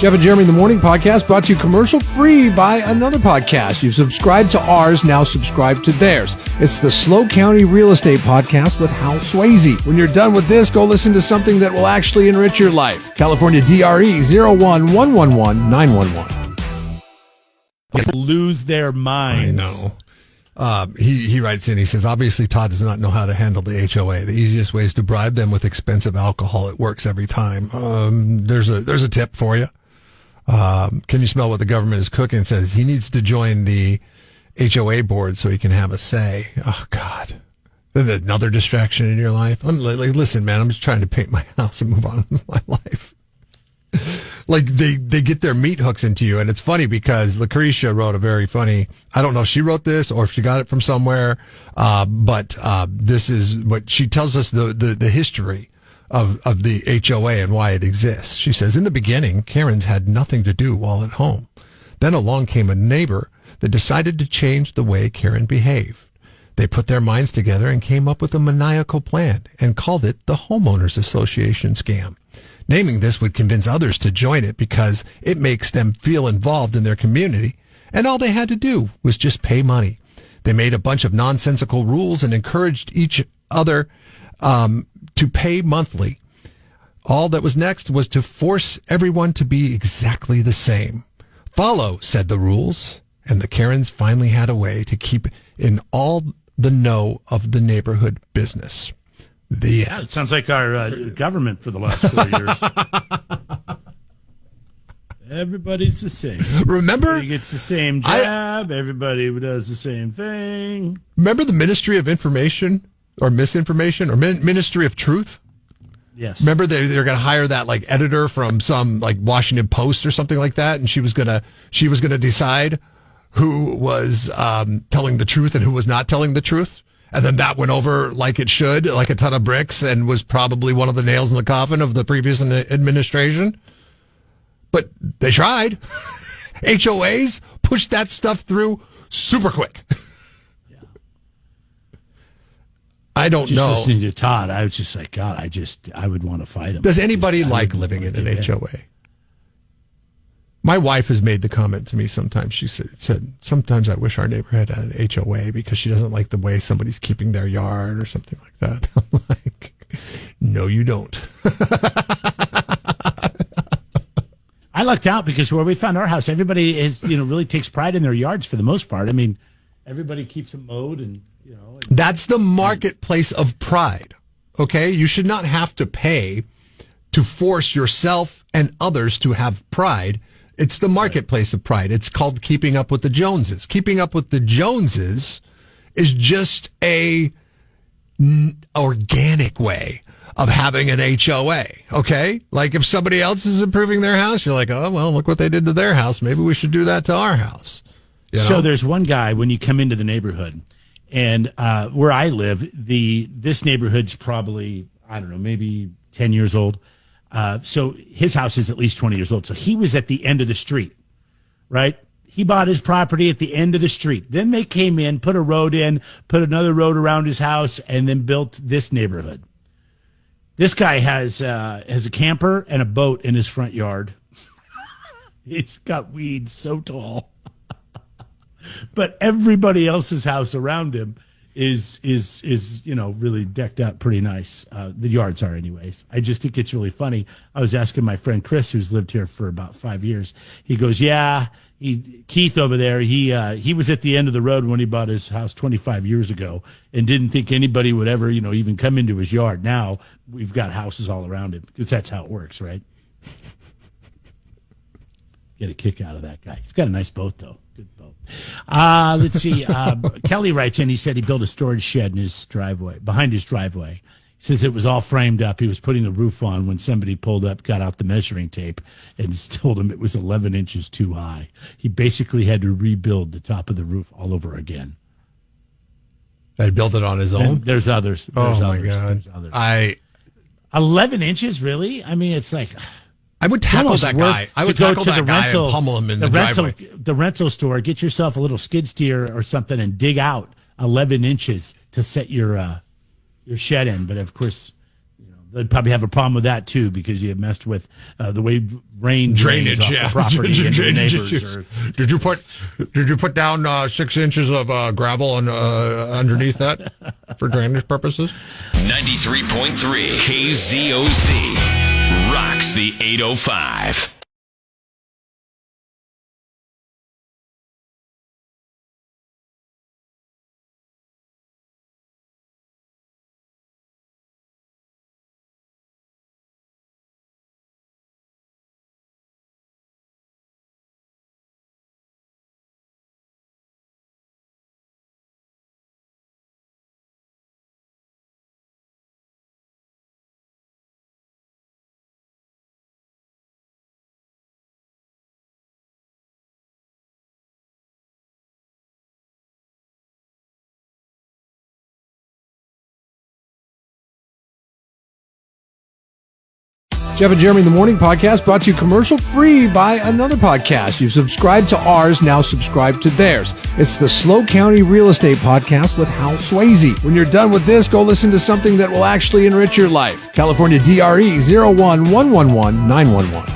Jeff and Jeremy in the Morning podcast brought to you commercial free by another podcast. You've subscribed to ours, now subscribe to theirs. It's the Slow County Real Estate Podcast with Hal Swayze. When you're done with this, go listen to something that will actually enrich your life. California DRE 01111 Lose their minds. I know. He writes in, he says, obviously Todd does not know how to handle the HOA. The easiest way is to bribe them with expensive alcohol. It works every time. There's a tip for you. Can you smell what the government is cooking? It says he needs to join the HOA board so he can have a say. Oh, God. Another distraction in your life. Listen, man, I'm just trying to paint my house and move on with my life. Like they get their meat hooks into you. And it's funny because Lacrisha wrote a very funny, I don't know if she wrote this or if she got it from somewhere. But this is what she tells us the history of the HOA and why it exists. She says, in the beginning, Karens had nothing to do while at home. Then along came a neighbor that decided to change the way Karen behaved. They put their minds together and came up with a maniacal plan and called it the Homeowners Association scam. Naming this would convince others to join it because it makes them feel involved in their community, and all they had to do was just pay money. They made a bunch of nonsensical rules and encouraged each other to pay monthly. All that was next was to force everyone to be exactly the same. Follow, said the rules, and the Karens finally had a way to keep in all the know of the neighborhood business. Yeah, it sounds like our government for the last 4 years. Everybody's the same. Remember? Everybody gets the same job. Everybody does the same thing. Remember the Ministry of Information or Misinformation or Ministry of Truth? Yes. Remember they're going to hire that like editor from some like Washington Post or something like that, and she was going to decide who was telling the truth and who was not telling the truth. And then that went over like it should, like a ton of bricks, and was probably one of the nails in the coffin of the previous administration. But they tried. HOAs pushed that stuff through super quick. Yeah. I don't know. Just listening to Todd, I was just like, God, I would want to fight him. Does anybody like living in an HOA? My wife has made the comment to me sometimes. She said, sometimes I wish our neighbor had an HOA because she doesn't like the way somebody's keeping their yard or something like that. I'm like, no, you don't. I lucked out because where we found our house, everybody is, really takes pride in their yards for the most part. I mean, everybody keeps them mowed and, That's the marketplace of pride. Okay? You should not have to pay to force yourself and others to have pride. It's the marketplace of pride. It's called keeping up with the Joneses. Keeping up with the Joneses is just a organic way of having an HOA. Okay? Like if somebody else is improving their house, you're like, oh, well, look what they did to their house. Maybe we should do that to our house. So there's one guy when you come into the neighborhood, and where I live, this neighborhood's probably, I don't know, maybe 10 years old. So his house is at least 20 years old. So he was at the end of the street, right? He bought his property at the end of the street. Then they came in, put a road in, put another road around his house, and then built this neighborhood. This guy has a camper and a boat in his front yard. It's got weeds so tall. But everybody else's house around him is really decked out pretty nice. The yards are anyways. I just think it's really funny. I was asking my friend Chris, who's lived here for about 5 years. He goes, yeah, Keith over there, he was at the end of the road when he bought his house 25 years ago and didn't think anybody would ever, even come into his yard. Now we've got houses all around him because that's how it works, right? Get a kick out of that guy. He's got a nice boat, though. Good boat. Let's see. Kelly writes in, he said he built a storage shed in his driveway, behind his driveway. He says it was all framed up. He was putting the roof on when somebody pulled up, got out the measuring tape, and told him it was 11 inches too high. He basically had to rebuild the top of the roof all over again. I built it on his own? And there's others. Oh, my God. 11 inches, really? I mean, it's like... I would tackle that guy. I would tackle that guy and pummel him in the driveway. The rental store, get yourself a little skid steer or something and dig out 11 inches to set your shed in. But of course, they'd probably have a problem with that too, because you messed with the way rain drains off the property into the neighbors. Did you put down 6 inches of gravel underneath that for drainage purposes? 93.3 KZOZ rocks the 805. Jeff and Jeremy in the Morning podcast brought to you commercial free by another podcast. You've subscribed to ours, now subscribe to theirs. It's the Slow County Real Estate Podcast with Hal Swayze. When you're done with this, go listen to something that will actually enrich your life. California DRE 01111 911.